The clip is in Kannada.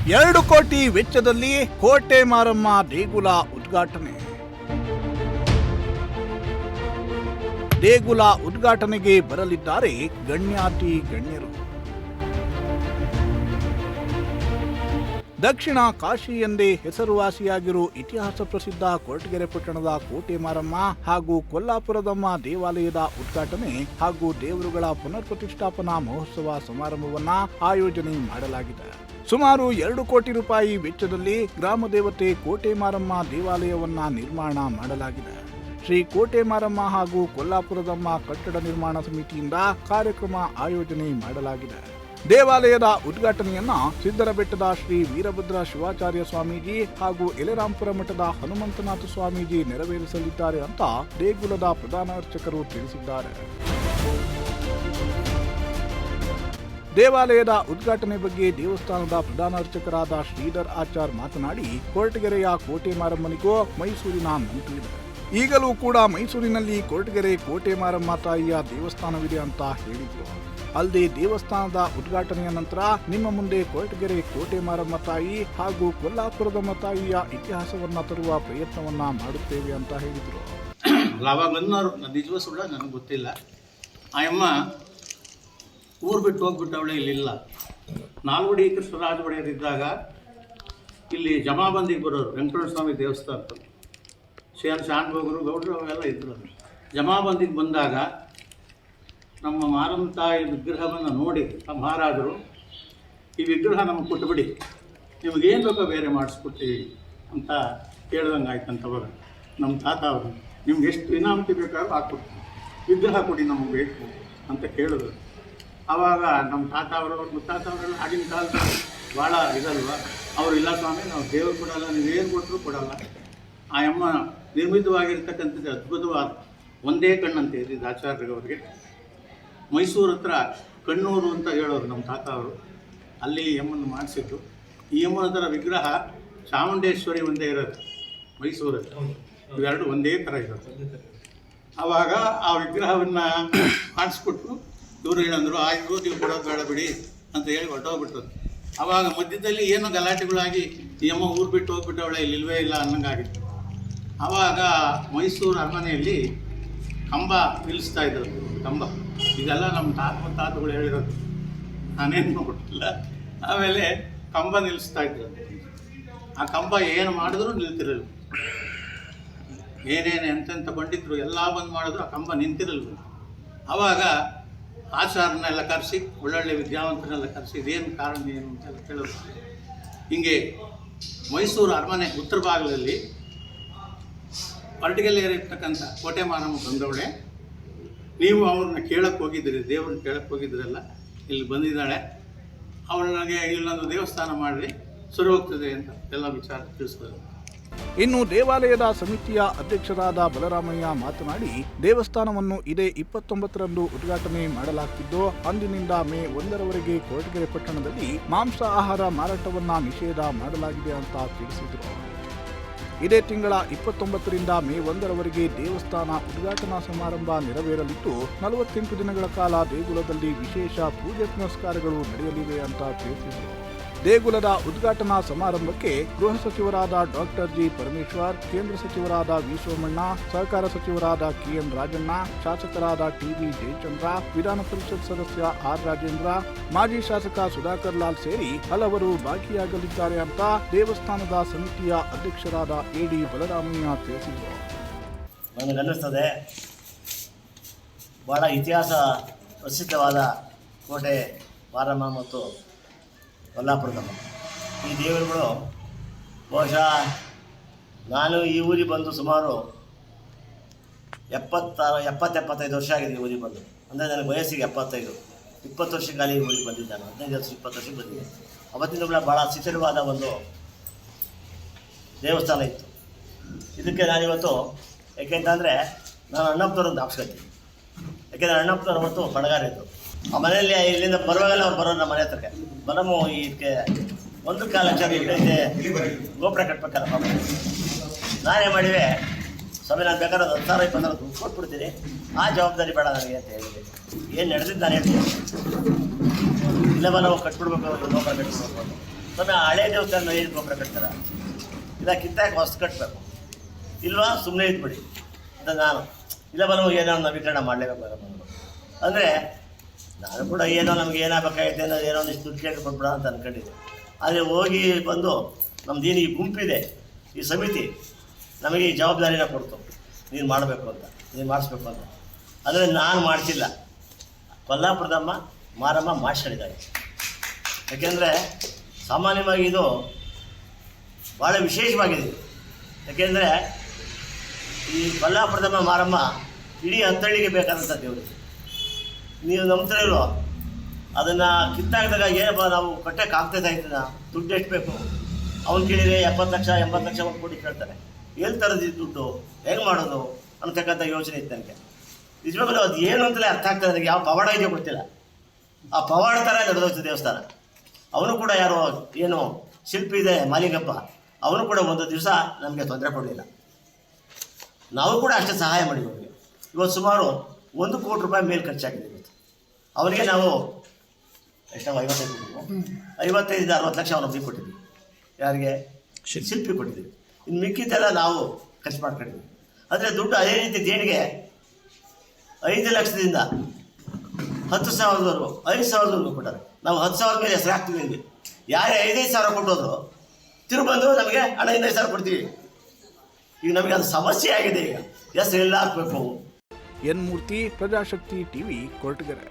2 ಕೋಟಿ ವೆಚ್ಚದಲ್ಲಿ ಕೋಟೆ ಮಾರಮ್ಮ ದೇಗುಲ ಉದ್ಘಾಟನೆ. ದೇಗುಲ ಉದ್ಘಾಟನೆಗೆ ಬರಲಿದ್ದಾರೆ ಗಣ್ಯಾತಿ ಗಣ್ಯರು. ದಕ್ಷಿಣ ಕಾಶಿ ಎಂದೇ ಹೆಸರುವಾಸಿಯಾಗಿರುವ ಇತಿಹಾಸ ಪ್ರಸಿದ್ಧ ಕೊರಟಗೆರೆ ಪಟ್ಟಣದ ಕೋಟೆ ಮಾರಮ್ಮ ಹಾಗೂ ಕೊಲ್ಲಾಪುರದಮ್ಮ ದೇವಾಲಯದ ಉದ್ಘಾಟನೆ ಹಾಗೂ ದೇವರುಗಳ ಪುನರ್ ಪ್ರತಿಷ್ಠಾಪನಾ ಮಹೋತ್ಸವ ಸಮಾರಂಭವನ್ನ ಆಯೋಜನೆ ಮಾಡಲಾಗಿದೆ. ಸುಮಾರು 2 ಕೋಟಿ ರೂಪಾಯಿ ವೆಚ್ಚದಲ್ಲಿ ಗ್ರಾಮ ದೇವತೆ ಕೋಟೆ ಮಾರಮ್ಮ ದೇವಾಲಯವನ್ನ ನಿರ್ಮಾಣ ಮಾಡಲಾಗಿದೆ. ಶ್ರೀ ಕೋಟೆ ಮಾರಮ್ಮ ಹಾಗೂ ಕೊಲ್ಲಾಪುರದಮ್ಮ ಕಟ್ಟಡ ನಿರ್ಮಾಣ ಸಮಿತಿಯಿಂದ ಕಾರ್ಯಕ್ರಮ ಆಯೋಜನೆ ಮಾಡಲಾಗಿದೆ. ದೇವಾಲಯದ ಉದ್ಘಾಟನೆಯನ್ನ ಸಿದ್ದರಬೆಟ್ಟದ ಶ್ರೀ ವೀರಭದ್ರ ಶಿವಾಚಾರ್ಯ ಸ್ವಾಮೀಜಿ ಹಾಗೂ ಎಲೆರಾಂಪುರ ಮಠದ ಹನುಮಂತನಾಥ ಸ್ವಾಮೀಜಿ ನೆರವೇರಿಸಲಿದ್ದಾರೆ ಅಂತ ದೇಗುಲದ ಪ್ರಧಾನ ಅರ್ಚಕರು ತಿಳಿಸಿದ್ದಾರೆ. ದೇವಾಲಯದ ಉದ್ಘಾಟನೆ ಬಗ್ಗೆ ದೇವಸ್ಥಾನದ ಪ್ರಧಾನ ಅರ್ಚಕರಾದ ಶ್ರೀಧರ್ ಆಚಾರ್ ಮಾತನಾಡಿ, ಕೊರಟಗೆರೆಯ ಕೋಟೆ ಮಾರಮ್ಮನಿಗೂ ಮೈಸೂರಿನ ನಂಟಿದೆ. ಈಗಲೂ ಕೂಡ ಮೈಸೂರಿನಲ್ಲಿ ಕೊರಟಗೆರೆ ಕೋಟೆ ಮಾರಮ್ಮ ತಾಯಿಯ ದೇವಸ್ಥಾನವಿದೆ ಅಂತ ಹೇಳಿದ್ರು. ಅಲ್ಲದೆ ದೇವಸ್ಥಾನದ ಉದ್ಘಾಟನೆಯ ನಂತರ ನಿಮ್ಮ ಮುಂದೆ ಕೊರಟಗೆರೆ ಕೋಟೆ ಮಾರಮ್ಮ ತಾಯಿ ಹಾಗೂ ಕೊಲ್ಲಾಪುರದಮ್ಮ ತಾಯಿಯ ಇತಿಹಾಸವನ್ನ ತರುವ ಪ್ರಯತ್ನವನ್ನ ಮಾಡುತ್ತೇವೆ ಅಂತ ಹೇಳಿದ್ರು. ನಿಜವೂ ಸುಳ್ಳ ನನಗೆ ಗೊತ್ತಿಲ್ಲ. ಆಯಮ್ಮ ಊರು ಬಿಟ್ಟು ಹೋಗ್ಬಿಟ್ಟವಳೆ, ಇಲ್ಲಿಲ್ಲ. ನಾಲ್ವಡಿ ಕೃಷ್ಣರಾಜ ಒಡೆಯರಿದ್ದಾಗ ಇಲ್ಲಿ ಜಮಾಬಂದಿಗೆ ಬರೋರು ವೆಂಕಟೇಶ್ವರ ಸ್ವಾಮಿ ದೇವಸ್ಥಾನ ಶಾನ್ಭೋಗರು ಗೌಡರು ಅವೆಲ್ಲ ಇದ್ರು. ಜಮಾಬಂದಿಗೆ ಬಂದಾಗ ನಮ್ಮ ಮಾರಮ್ಮ ತಾಯಿ ವಿಗ್ರಹವನ್ನು ನೋಡಿ ಮಹಾರಾಜರು, ಈ ವಿಗ್ರಹ ನಮಗೆ ಕೊಟ್ಟುಬಿಡಿ, ನಿಮಗೇನು ಬೇಕೋ ಬೇರೆ ಮಾಡಿಸ್ಕೊಡ್ತೀವಿ ಅಂತ ಕೇಳ್ದಂಗೆ ಆಯ್ತಂತವಾಗ ನಮ್ಮ ತಾತ ಅವರು, ನಿಮ್ಗೆ ಎಷ್ಟು ಇನಾಮತಿ ಬೇಕಾದ್ರೂ ಹಾಕ್ಕೊಡ್ತೀವಿ, ವಿಗ್ರಹ ಕೊಡಿ ನಮಗೆ ಬೇಕು ಅಂತ ಕೇಳಿದ್ರು. ಆವಾಗ ನಮ್ಮ ತಾತ ಅವರು ಮುತ್ತಾತ ಅವರೆಲ್ಲ ಆಗಿನ ಕಾಲದಲ್ಲಿ ಭಾಳ ಇದಲ್ವ, ಅವರು ಇಲ್ಲ ಸ್ವಾಮಿ ನಾವು ದೇವರು ಕೊಡಲ್ಲ, ನೀವೇನು ಕೊಟ್ಟರು ಕೊಡಲ್ಲ. ಆ ಅಮ್ಮ ನಿರ್ಮಿತವಾಗಿರ್ತಕ್ಕಂಥದ್ದು ಅದ್ಭುತವಾದ ಒಂದೇ ಕಣ್ಣಂತೆ ಇದ್ದಿದ್ದು ಆಚಾರ್ಯರವರಿಗೆ. ಮೈಸೂರು ಹತ್ರ ಕಣ್ಣೂರು ಅಂತ ಹೇಳೋರು ನಮ್ಮ ತಾತ ಅವರು, ಅಲ್ಲಿ ಎಮ್ಮನ್ನು ಮಾಡಿಸಿದ್ದು. ಈ ಎಮ್ಮನ ಥರ ವಿಗ್ರಹ ಚಾಮುಂಡೇಶ್ವರಿ ಒಂದೇ ಇರೋದು ಮೈಸೂರಲ್ಲಿ, ಇವೆರಡು ಒಂದೇ ಥರ ಇರೋದು. ಆವಾಗ ಆ ವಿಗ್ರಹವನ್ನು ಮಾಡಿಸ್ಬಿಟ್ಟು ಇವರು ಹೇಳಂದರು, ಆಯ್ತು ನೀವು ಕೊಡೋದು ಬೇಡ ಬಿಡಿ ಅಂತ ಹೇಳಿ ಹೊರಟೋಗ್ಬಿಟ್ರು. ಆವಾಗ ಮಧ್ಯದಲ್ಲಿ ಏನೋ ಗಲಾಟೆಗಳಾಗಿ ಈ ಅಮ್ಮ ಊರು ಬಿಟ್ಟು ಹೋಗ್ಬಿಟ್ಟವಳೆ, ಇಲ್ಲಿಲ್ವೇ ಇಲ್ಲ ಅನ್ನಂಗಾಗಿತ್ತು. ಆವಾಗ ಮೈಸೂರು ಅರಮನೆಯಲ್ಲಿ ಕಂಬ ನಿಲ್ಲಿಸ್ತಾ ಇದ್ರು. ಕಂಬ ಇದೆಲ್ಲ ನಮ್ಮ ತಾತಗಳು ಹೇಳಿರೋದು, ನಾನೇನು ನೋಡಿಲ್ಲ. ಆಮೇಲೆ ಕಂಬ ನಿಲ್ಲಿಸ್ತಾ ಇದ್ರು. ಆ ಕಂಬ ಏನು ಮಾಡಿದ್ರು ನಿಲ್ತಿರಲ್ಲ, ಏನೇನು ಎಂತೆಂಥ ಬಂದಿದ್ರು ಎಲ್ಲ ಬಂದು ಮಾಡಿದ್ರು ಆ ಕಂಬ ನಿಂತಿರಲ್ಲ. ಆವಾಗ ಆಚಾರನೆಲ್ಲ ಕರೆಸಿ, ಒಳ್ಳೊಳ್ಳೆ ವಿದ್ಯಾವಂತನೆಲ್ಲ ಕರೆಸಿ ಇದೇನು ಕಾರಣ ಏನು ಅಂತೆಲ್ಲ ಕೇಳೋದು. ಹಿಂಗೆ ಮೈಸೂರು ಅರಮನೆ ಉತ್ತರ ಭಾಗದಲ್ಲಿ ಕೊರಟಗೆರೆ ಇರ್ತಕ್ಕಂಥ ಕೋಟೆ ಮಾರಮ್ಮ ಬಂದವಳೆ, ನೀವು ಅವ್ರನ್ನ ಕೇಳಕ್ಕೆ ಹೋಗಿದ್ದೀರಿ, ದೇವ್ರನ್ನ ಕೇಳಕ್ಕೆ ಹೋಗಿದ್ದೀರಲ್ಲ, ಇಲ್ಲಿ ಬಂದಿದ್ದಾಳೆ, ಅವಳಿಗೆ ಇಲ್ಲೊಂದು ದೇವಸ್ಥಾನ ಮಾಡಿರಿ ಸರಿ ಹೋಗ್ತದೆ ಅಂತ ಎಲ್ಲ ವಿಚಾರ ತಿಳಿಸ್ತಾರೆ. ಇನ್ನು ದೇವಾಲಯದ ಸಮಿತಿಯ ಅಧ್ಯಕ್ಷರಾದ ಬಲರಾಮಯ್ಯ ಮಾತನಾಡಿ, ದೇವಸ್ಥಾನವನ್ನು ಇದೇ 29ರಂದು ಉದ್ಘಾಟನೆ ಮಾಡಲಾಗ್ತಿದ್ದು, ಅಂದಿನಿಂದ ಮೇ 1ರವರೆಗೆ ಕೊರಟಗೆರೆ ಪಟ್ಟಣದಲ್ಲಿ ಮಾಂಸ ಆಹಾರ ಮಾರಾಟವನ್ನ ನಿಷೇಧ ಮಾಡಲಾಗಿದೆ ಅಂತ ತಿಳಿಸಿದರು. ಇದೇ ತಿಂಗಳ 29ರಿಂದ ಮೇ 1ರವರೆಗೆ ದೇವಸ್ಥಾನ ಉದ್ಘಾಟನಾ ಸಮಾರಂಭ ನೆರವೇರಲಿದ್ದು, 48 ದಿನಗಳ ಕಾಲ ದೇಗುಲದಲ್ಲಿ ವಿಶೇಷ ಪೂಜೆ ಪುನಸ್ಕಾರಗಳು ನಡೆಯಲಿವೆ ಅಂತ ತಿಳಿಸಿದರು. ದೇಗುಲದ ಉದ್ಘಾಟನಾ ಸಮಾರಂಭಕ್ಕೆ ಗೃಹ ಸಚಿವರಾದ ಡಾಕ್ಟರ್ ಜಿ ಪರಮೇಶ್ವರ್, ಕೇಂದ್ರ ಸಚಿವರಾದ ವಿ ಸೋಮಣ್ಣ, ಸಹಕಾರ ಸಚಿವರಾದ ಕೆಎನ್ ರಾಜಣ್ಣ, ಶಾಸಕರಾದ ಟಿವಿ ಜಯಚಂದ್ರ, ವಿಧಾನ ಪರಿಷತ್ ಸದಸ್ಯ ಆರ್ ರಾಜೇಂದ್ರ, ಮಾಜಿ ಶಾಸಕ ಸುಧಾಕರ್ ಲಾಲ್ ಸೇರಿ ಹಲವರು ಭಾಗಿಯಾಗಲಿದ್ದಾರೆ ಅಂತ ದೇವಸ್ಥಾನದ ಸಮಿತಿಯ ಅಧ್ಯಕ್ಷರಾದ ಎಡಿ ಬಲರಾಮಯ್ಯ ತಿಳಿಸಿದರು. ನನಗನ್ನಿಸ್ತದೆ, ಬಹಳ ಇತಿಹಾಸ ಪ್ರಸಿದ್ಧವಾದ ಕೋಟೆ ಮಾರಮ್ಮ ಮತ್ತು ಕೊಲ್ಲಾಪುರದಮ್ಮ ಈ ದೇವರುಗಳು ಬಹುಶಃ ನಾನು ಈ ಊರಿಗೆ ಬಂದು ಸುಮಾರು 70-75 ವರ್ಷ ಆಗಿದೆ ಈ ಊರಿಗೆ ಬಂದು. ಅಂದರೆ ನನಗೆ ವಯಸ್ಸಿಗೆ 75, 20 ವರ್ಷಕ್ಕಾಗಿ ಈ ಊರಿಗೆ ಬಂದಿದ್ದೆ ನಾನು. 15 ವರ್ಷ 20 ವರ್ಷಕ್ಕೆ ಬಂದಿದ್ದೆ. ಅವತ್ತಿಂದ ಕೂಡ ಭಾಳ ಶಿಥಿಲವಾದ ಒಂದು ದೇವಸ್ಥಾನ ಇತ್ತು. ಇದಕ್ಕೆ ನಾನಿವತ್ತು ಯಾಕೆಂತಂದರೆ ನಾನು ಅಣ್ಣಪ್ಪನವ್ರದ್ದು ಜ್ಞಾಪಿಸ್ಕೊಳ್ತೀನಿ. ಯಾಕೆಂದರೆ ಅಣ್ಣಪ್ಪನವ್ರು ಅವತ್ತು ಬಡಗಾರ ಇದ್ದರು. ಆ ಮನೆಯಲ್ಲಿ ಇಲ್ಲಿಂದ ಬರುವಾಗೆಲ್ಲ ಅವ್ರು ಬರೋರು ನಮ್ಮ ಮನೆ ಹತ್ರಕ್ಕೆ ಬರಮು ಇದಕ್ಕೆ 1 ಲಕ್ಷ ಇಲ್ಲೈತೆ ಗೋಪುರ ಕಟ್ಬೇಕಲ್ಲ ಪಾಪ. ನಾನೇ ಮಾಡಿವೆ, ಸ್ವಾಮಿ ನಾನು ಬೇಕಾದ್ರೆ 10,000-15,000 ದುಡ್ಡು ಕೊಟ್ಬಿಡ್ತೀನಿ, ಆ ಜವಾಬ್ದಾರಿ ಬೇಡ ನನಗೆ ಅಂತ ಹೇಳಿದೆ. ಏನು ನಡೆದಿದ್ದು ನಾನು ಹೇಳ್ತೀನಿ, ಇಲ್ಲವ ನಾವು ಕಟ್ಬಿಡ್ಬೇಕು, ಗೋಪುರ ಕಟ್ಬಿಡ್ಬೇಕು. ಸ್ವಾಮಿ ಆ ಹಳೆ ದೇವಸ್ಥಾನ ಏನು ಗೊಬ್ಬರ ಕಟ್ತಾರ, ಇಲ್ಲ ಕಿತ್ತಾಕಿ ಹೊಸ ಕಟ್ಟಬೇಕು, ಇಲ್ವಾ ಸುಮ್ಮನೆ ಇದ್ಬಿಡಿ ಅಂತ ನಾನು. ಇಲ್ಲ ಬರೋ ಏನೋ ನವೀಕರಣ ಮಾಡಲೇಬೇಕು ಅಂದರೆ ನಾನು ಕೂಡ ಏನೋ ನಮ್ಗೆ ಏನಾಗಬೇಕಾಗೈತೆ ಅನ್ನೋದು ಏನೋ ಒಂದಿಷ್ಟು ದುಡ್ಡು ಕೇಳಿ ಕೊಟ್ಬಿಡ ಅಂತ ಅಂದ್ಕೊಂಡಿದ್ದೆ. ಆದರೆ ಹೋಗಿ ಬಂದು ನಮ್ದೇನು ಈ ಗುಂಪಿದೆ, ಈ ಸಮಿತಿ ನಮಗೆ ಈ ಜವಾಬ್ದಾರಿನ ಕೊಡ್ತು, ನೀನು ಮಾಡಬೇಕು ಅಂತ, ನೀನು ಮಾಡಿಸ್ಬೇಕು ಅಂತ. ಆದರೆ ನಾನು ಮಾಡಿಸಿಲ್ಲ, ಕೊಲ್ಲಾಪುರದಮ್ಮ ಮಾರಮ್ಮ ಮಾಡಿಸಿದ್ದಾರೆ. ಯಾಕೆಂದರೆ ಸಾಮಾನ್ಯವಾಗಿ ಇದು ಭಾಳ ವಿಶೇಷವಾಗಿದೆ. ಯಾಕೆಂದರೆ ಈ ಕೊಲ್ಲಾಪುರದಮ್ಮ ಮಾರಮ್ಮ ಇಡೀ ಹತ್ತಳ್ಳಿಗೆ ಬೇಕಾದಂಥ ದೇವರು. ನೀವು ನಂಬ್ತಿರೋ ಅದನ್ನು ಕಿತ್ತಾಕಿದಾಗ ಏನಪ್ಪ ನಾವು ಕಟ್ಟಕ್ಕೆ ಆಗ್ತದಾಯ್ತದ, ದುಡ್ಡು ಎಷ್ಟು ಬೇಕು ಅವ್ನು ಕೇಳಿದರೆ 70 ಲಕ್ಷ 80 ಲಕ್ಷ ಒಂದು ಕೋಟಿ ಕೇಳ್ತಾರೆ. ಎಲ್ಲಿ ತರದಿ ದುಡ್ಡು, ಹೆಂಗೆ ಮಾಡೋದು ಅಂತಕ್ಕಂಥ ಯೋಚನೆ ಇತ್ತು ನನಗೆ. ನಿಜವಾಗಲೂ ಅದು ಏನು ಅಂತಲೇ ಅರ್ಥ ಆಗ್ತದೆ ನನಗೆ. ಯಾವ ಪವಾಡ ಇದೆಯೋ ಗೊತ್ತಿಲ್ಲ, ಆ ಪವಾಡ ಥರ ನಡೆದೋಯ್ತು ದೇವಸ್ಥಾನ. ಅವನು ಕೂಡ ಯಾರೋ ಏನು ಶಿಲ್ಪಿ ಇದೆ ಮಾಲಿಂಗಪ್ಪ, ಅವನು ಕೂಡ ಒಂದು ದಿವಸ ನಮಗೆ ತೊಂದರೆ ಕೊಡಲಿಲ್ಲ. ನಾವು ಕೂಡ ಅಷ್ಟೇ ಸಹಾಯ ಮಾಡಿದ್ವಿ ಅವರಿಗೆ. ಇವತ್ತು ಸುಮಾರು 1 ಕೋಟಿ ರೂಪಾಯಿ ಮೇಲೆ ಖರ್ಚಾಗಿದೆ ಇವತ್ತು. ಅವರಿಗೆ ನಾವು ಎಷ್ಟು 55 60 ಲಕ್ಷ ಅವನು ಒಬ್ಬಿಗೆ ಕೊಟ್ಟಿದ್ವಿ. ಯಾರಿಗೆ? ಶಿಲ್ಪಿ ಕೊಟ್ಟಿದ್ದೀವಿ. ಇನ್ನು ಮಿಕ್ಕಿದ್ದೆಲ್ಲ ನಾವು ಖರ್ಚು ಮಾಡ್ಕೊಂಡಿದ್ವಿ. ಆದರೆ ದುಡ್ಡು ಅದೇ ರೀತಿ ದೇಣಿಗೆ 5 ಲಕ್ಷದಿಂದ 10,000ವರೆಗೂ 5,000ವರೆಗೂ ಕೊಟ್ಟಾರೆ. ನಾವು 10,000 ಮೇಲೆ ಹೆಸರು ಹಾಕ್ತೀವಿ. ಇಲ್ಲಿ ಯಾರೇ 5,000 ಕೊಟ್ಟೋದ್ರು ತಿರುಬಂದು ನಮಗೆ ಹಣ 5,000 ಕೊಡ್ತೀವಿ. ಈಗ ನಮಗೆ ಅದು ಸಮಸ್ಯೆ ಆಗಿದೆ. ಈಗ ಹೆಸರು ಎಲ್ಲ ಹಾಕಬೇಕು. ಎನ್ ಮೂರ್ತಿ, ಪ್ರಜಾಶಕ್ತಿ ಟಿವಿ, ಕೊರಟಗೆರೆ.